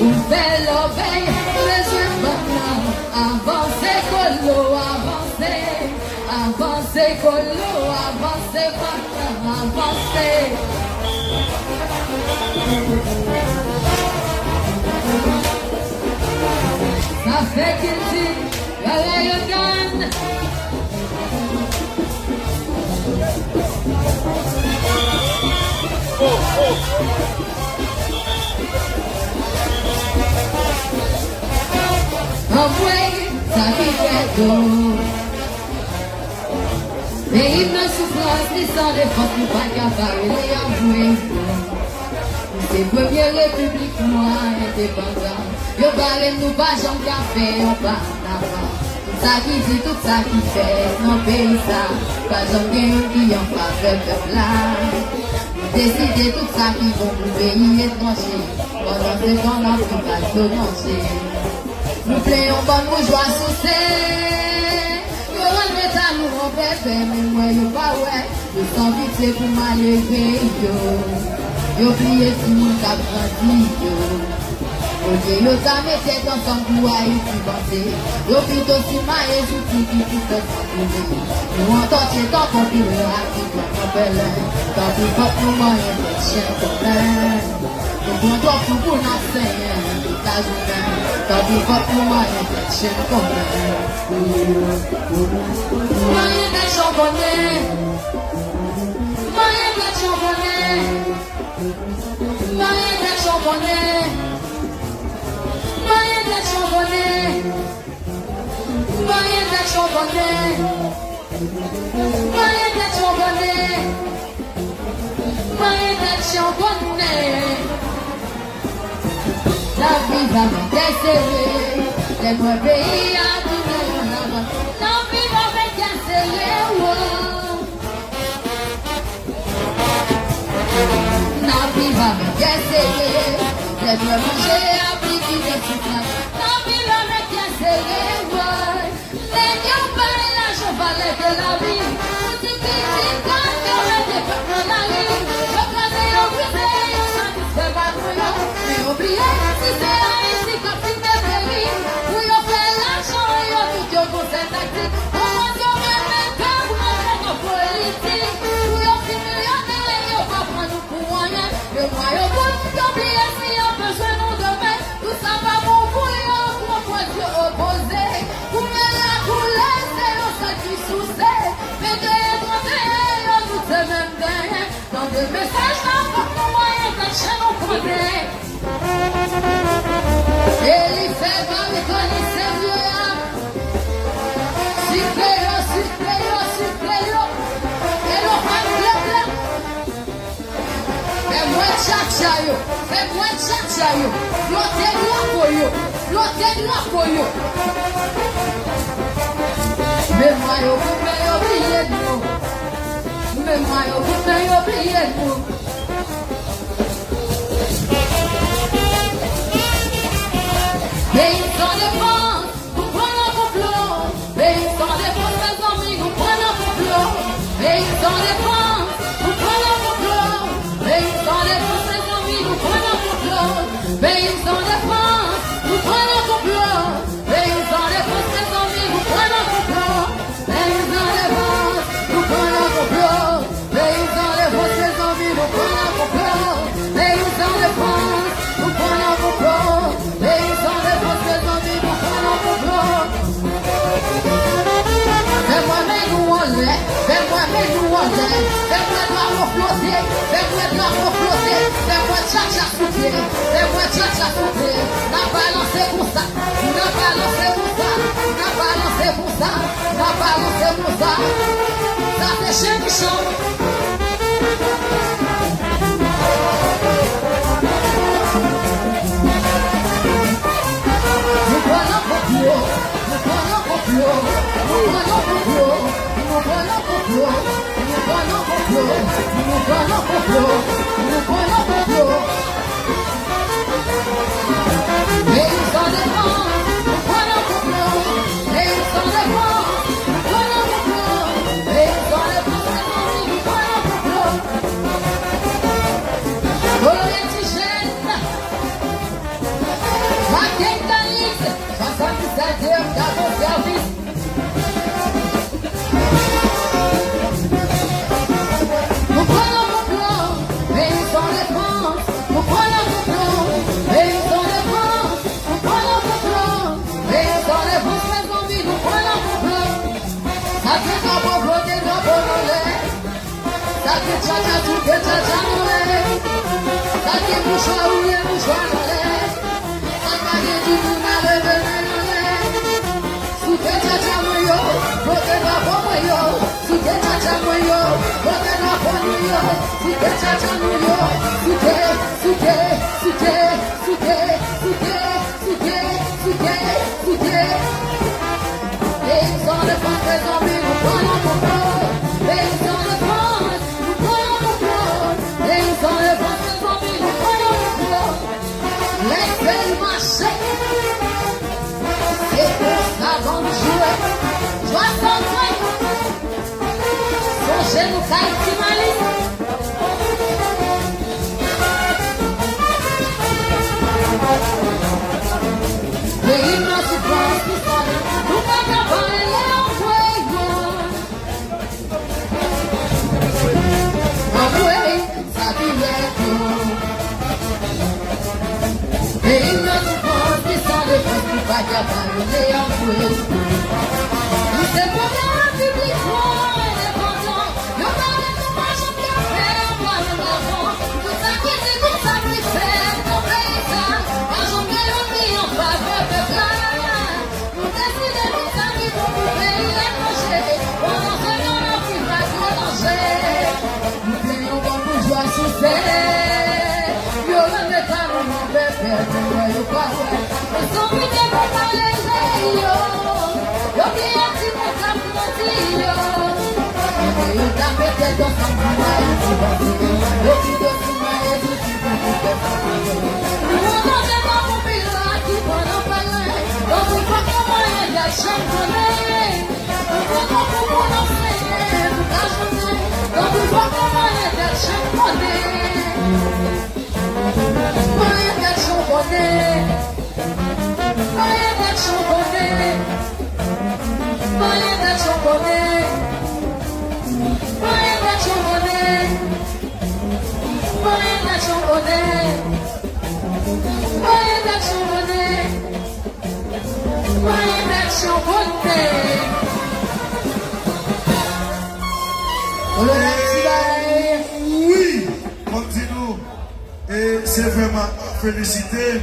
Ouvert l'oreille, les yeux blancs. Avancez, colo, avancez. Avancez, colo, avancez, maintenant, avancez. Ça fait qu'il dit, allez, you done. Envoyez, ça qui fait tout. Mais il me souffrance, ni sans défense, ni pas capable, les envoyés. C'est première république, moi, indépendant. Yo parle nous pas j'en café, on pas d'avant. Tout ça qui dit, tout ça qui fait, non pays ça. Pas j'en gagne qui en faveur peuple là. Décider tout ça qui vont pour pays étranger. Pendant ce temps, on a pris pas de manger. Nous playons pas nous joie sous c'est. Yo remet à nous en bébé, mais moi yo pas ouais. Yo sens vite c'est pour m'alléger yo. Yo plié tout le monde a grandi yo. Ok, yo ta mette ensemble pour Haïti penser. Yo plutôt si maïe sous qui tout fait s'enlever. Nous entendons tant qu'on pile à qui qu'on belle. Tant pis pas pour moi et le chien comme l'air. Nous comptons tout pour l'enseigner toute la journée. Tant pis pas pour moi et le chien comme l'air. Moyen d'être chambonné. Moyen d'être chambonné. Moyen d'être chambonné. Moyen d'être chambonné. Moyen d'être chambonné. Moyen d'être chambonné. Moyen d'être chambonné. La vie va me déceler. Les mauvais pays à tourner en avant. La vie va me déceler. La vie va me déceler. Les mauvais manger à piquer des souffrances. La vie va me déceler. Les dieux parlent la chevalet de la vie. Tout ce qui dit quand on met des peuples dans la rue. Je connais au brisé, on satisfait pas pour eux. Mais oubliez, si c'est Haïti qu'on finit de périr. Pour y faire l'argent, y a tout yo pour cette tactique. On va se remettre comme on fait nos politiques. Pour y faire millionnaire, y a pas prendre nous pour rien. Le moyen pour t'oublier si y a besoin nous demain. Tout ça va bon pour y pour point de vue opposé. Pour me la couler, c'est on ça qui sous-c'est. Mais de étrangers, on nous fait même bien. Dans des messages, là, pour nous moyens de chaîne au côté. Et il fait pas me connaître ses vieux. Supléo, supléo, supléo. Et l'on va bleu. Fais-moi tcha-tcha yo. Fais-moi tcha-tcha yo. Flottez de la polio. Flottez de la polio. Mais moi, yo, vous m'avez oublié de nous. Mais moi, yo, vous m'avez oublié de nous. Pays sans défense, vous prenez un complot. Pays sans défense, mes amis, vous prenez un complot. Pays sans défense, vous prenez un complot. Pays sans défense, mes amis, vous prenez un complot. Pays sans défense, vous prenez un complot. Pays sans défense, mes amis, vous prenez un complot. Pays sans défense, vous prenez un complot. Pays sans défense, mes amis, vous prenez un complot. Pays sans défense, vous prenez un complot. Pays sans défense, mes amis, vous prenez un complot. Fais-moi mes nous en l'air, fais-moi mes nous en l'air, fais-moi de la reflotter, fais-moi de la reflotter, fais-moi tcha-tcha souffler, fais-moi tcha-tcha souffler. N'a pas lancé pour ça, n'a pas lancé pour ça, n'a pas lancé pour ça, n'a pas lancé pour ça. Ça fait chien qui chante. Nous prenons complot, nous prenons complot, nous prenons complot, nous prenons complot, nous prenons complot, nous prenons complot, nous prenons complot. Et ils s'en défendent, nous prenons complot, et ils s'en défendent, nous prenons complot, et ils s'en défendent, nous prenons complot. Oh les petits jeunes, chacha, tout que chacha, ça qui est mouchoir ou les mouchoirs, ça m'a dit du tout, m'a revenu, tout que chacha, moi yo, côté ma pomme yo, tout que chacha, moi yo, côté ma pomme yo, tout que chacha, moi yo, tout que, tout que, tout que, tout que, tout que, tout que, tout que, tout que. Ils ont le fond, les amis, nous prenons mon corps. Ils ont le fond, nous prenons mon corps. Ils ont le fond, les amis, nous prenons mon corps. Laissez-le marcher. C'est pour ça qu'on joue. 65. Songez nous caille qui malice. Pays non souffrance, nous pas capables de envoyer. Ça vient tout. Pays non souffrance, nous pas capables de envoyer. Nous sommes pour la République, indépendant. Nous parlons de marche de café, on parle de l'argent. Tout ça qui est tout sacrifié, nos paysans. Argent mélodie en faveur de glace. Nous décidons de ça qui vont nous payer à manger. Pendant ce temps, on plus pas de manger. Nous payons bon bourgeois sous terre. Yo, le métal, on m'en fait perdre, yo, pas ouais. Nous sommes piqués pour parler de yo. Yo, qui est si mon cap, mon tio. Yo, t'as pété dans son bois, yo, qui doit se marier, tout qui peut vous faire. Nous, on mange pas mon pilote, qui prend un palais. Donc, vous pas comment il y a de championnat. Nous prenons pour mon enseigner, toute la journée. Donc, vous pas comment il y a de championnat. Moyen d'être championnat. Moyen d'être championnat. Moyen d'être championnat. Moyen d'être championnat. Moyen d'être championnat. Moyen d'être championnat. Moyen d'être championnat. Oui, comme dit nous, et c'est vraiment félicité.